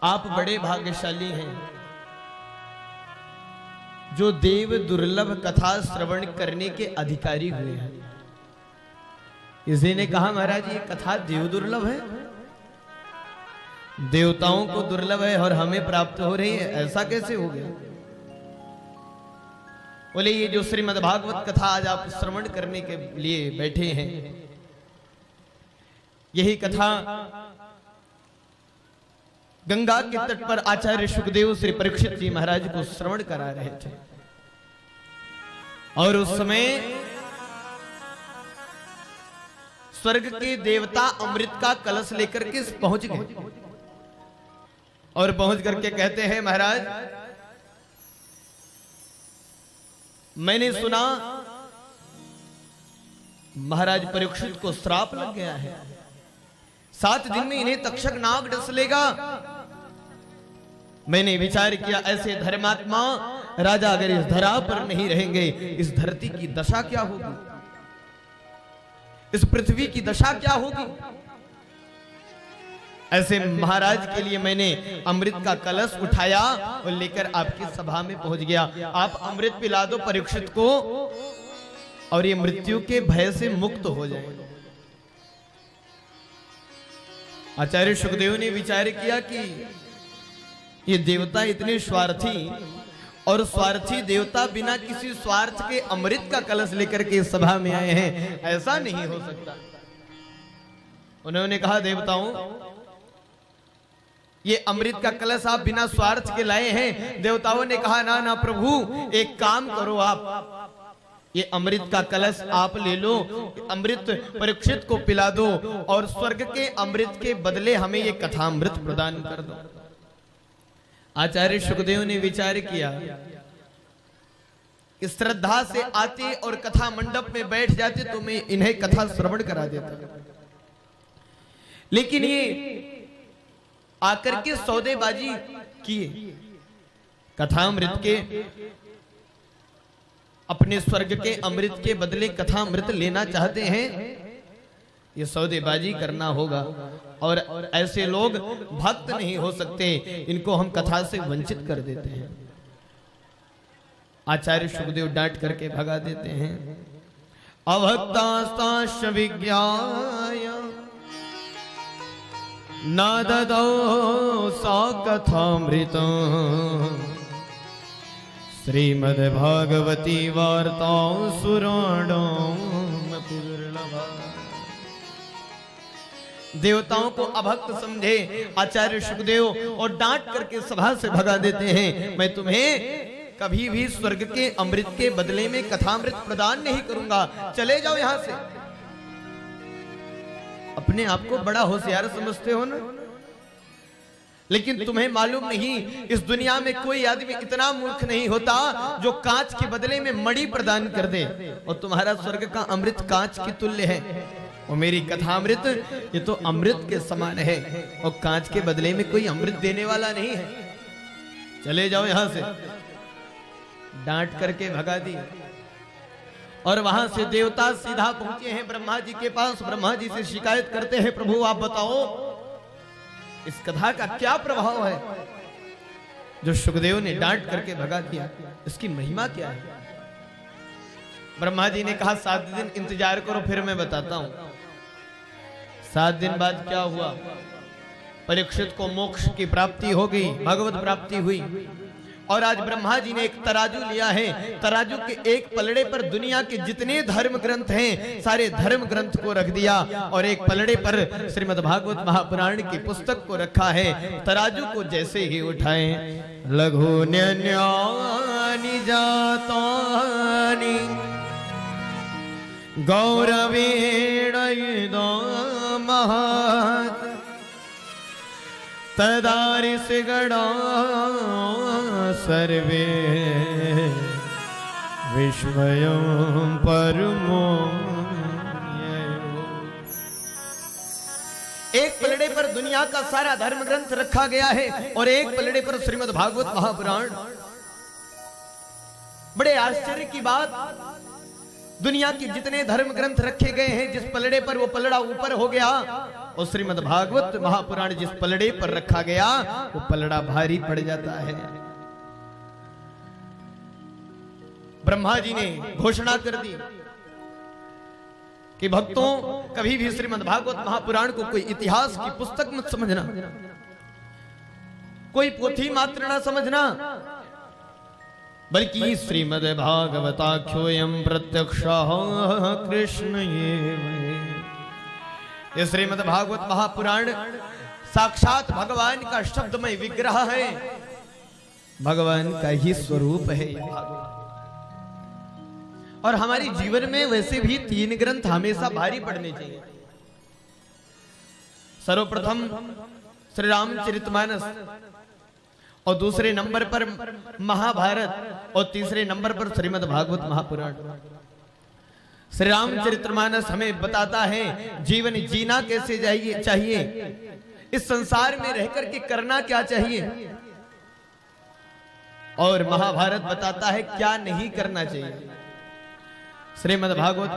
आप बड़े भाग्यशाली हैं जो देव दुर्लभ कथा श्रवण करने के अधिकारी हुए हैं। किसी ने कहा महाराज ये कथा देव दुर्लभ है, देवताओं को दुर्लभ है और हमें प्राप्त हो रही है, ऐसा कैसे हो गया? बोले ये जो श्रीमद् भागवत कथा आज आप श्रवण करने के लिए बैठे हैं, यही कथा गंगा के तट पर आचार्य सुखदेव श्री परीक्षित जी महाराज को श्रवण करा रहे थे। और उस समय स्वर्ग के देवता अमृत का कलश लेकर के पहुंच गए और पहुंच करके कहते हैं महाराज मैंने सुना महाराज परीक्षित को श्राप लग गया है, 7 दिन में इन्हें तक्षक नाग डस लेगा। मैंने विचार किया ऐसे धर्मात्मा राजा अगर इस धरा पर नहीं रहेंगे, इस धरती की दशा क्या होगी, इस पृथ्वी की दशा क्या होगी। ऐसे महाराज के लिए मैंने अमृत का कलश उठाया और लेकर आपकी सभा में पहुंच गया। आप अमृत पिला दो परीक्षित को और ये मृत्यु के भय से मुक्त हो जाए। आचार्य सुखदेव ने विचार किया कि ये देवता इतने स्वार्थी और स्वार्थी देवता बिना किसी स्वार्थ के अमृत का कलश लेकर के सभा में आए हैं, ऐसा नहीं हो सकता। उन्होंने कहा देवताओं ये अमृत का कलश आप बिना स्वार्थ के लाए हैं। देवताओं ने कहा ना ना प्रभु, एक काम करो आप ये अमृत का कलश आप ले लो, अमृत परीक्षित को पिला दो और स्वर्ग के अमृत के बदले हमें ये कथा अमृत प्रदान कर दो। आचार्य सुखदेव ने विचार किया कि श्रद्धा से आते और कथा मंडप में बैठ जाते तो मैं इन्हें कथा श्रवण करा देता, लेकिन ये आकर के सौदेबाजी किए, कथामृत के अपने स्वर्ग के अमृत के बदले कथामृत लेना चाहते हैं, ये सौदेबाजी करना होगा और ऐसे लोग भक्त नहीं हो सकते, इनको हम कथा से वंचित कर देते हैं। आचार्य सुखदेव डांट करके भगा देते हैं। अभक्तास्ताश्च विज्ञाय न ददौ सा कथामृतं श्रीमद्भागवती वार्तां सुराणां दुर्लभा। देवताओं को अभक्त समझे आचार्य सुखदेव और डांट करके सभा से भगा देते हैं। मैं तुम्हें कभी भी स्वर्ग के अमृत के बदले में कथामृत प्रदान नहीं करूंगा, चले जाओ यहां से। अपने आप को बड़ा होशियार समझते हो ना, लेकिन तुम्हें मालूम नहीं इस दुनिया में कोई आदमी इतना मूर्ख नहीं होता जो कांच के बदले में मणि प्रदान कर दे। और तुम्हारा स्वर्ग का अमृत कांच की तुल्य है और मेरी कथामृत ये तो अमृत के समान है और कांच के बदले में कोई अमृत देने वाला नहीं है, चले जाओ यहां से। डांट करके भगा दी और वहां से देवता सीधा पहुंचे हैं ब्रह्मा जी के पास। ब्रह्मा जी से शिकायत करते हैं प्रभु आप बताओ इस कथा का क्या प्रभाव है जो सुखदेव ने डांट करके भगा दिया, इसकी महिमा क्या है। ब्रह्मा जी ने कहा 7 दिन इंतजार करो फिर मैं बताता हूं। 7 दिन बाद क्या हुआ, परीक्षित को मोक्ष की प्राप्ति हो गई, भगवत प्राप्ति हुई। और आज ब्रह्मा जी ने एक तराजू लिया है, तराजू के एक पलड़े पर दुनिया के जितने धर्म ग्रंथ हैं सारे धर्म ग्रंथ को रख दिया और एक पलड़े पर श्रीमद् भागवत महापुराण की पुस्तक को रखा है। तराजू को जैसे ही उठाए लघु न्यानि जातानि गौरवेण महत् तदारिसगणा सर्वे विस्मयं परमो। एक पलड़े पर दुनिया का सारा धर्म ग्रंथ रखा गया है और एक पलड़े पर श्रीमद् भागवत महापुराण। बड़े आश्चर्य की बात, दुनिया के जितने धर्म ग्रंथ रखे गए हैं, जिस पलड़े पर वो पलड़ा ऊपर हो गया, और श्रीमद् भागवत महापुराण जिस पलड़े पर रखा गया वो पलड़ा भारी पड़ जाता है। ब्रह्मा जी ने घोषणा कर दी कि भक्तों, कभी भी श्रीमद् भागवत महापुराण को कोई इतिहास की पुस्तक मत समझना, कोई पोथी मात्र ना समझना, बल्कि श्रीमद् भागवताख्योयम प्रत्यक्षः कृष्ण ये श्रीमद् भागवत महापुराण साक्षात भगवान का शब्दमय विग्रह है, भगवान का ही स्वरूप है ये भागवत। और हमारी जीवन में वैसे भी 3 ग्रंथ हमेशा भारी पड़ने चाहिए। सर्वप्रथम श्री रामचरितमानस, और दूसरे नंबर पर महाभारत, और तीसरे नंबर पर श्रीमद् भागवत महापुराण। श्री रामचरितमानस हमें बताता है जीवन जीना कैसे चाहिए, इस संसार में रहकर के करना क्या चाहिए, और महाभारत बताता है क्या नहीं करना चाहिए। श्रीमद् भागवत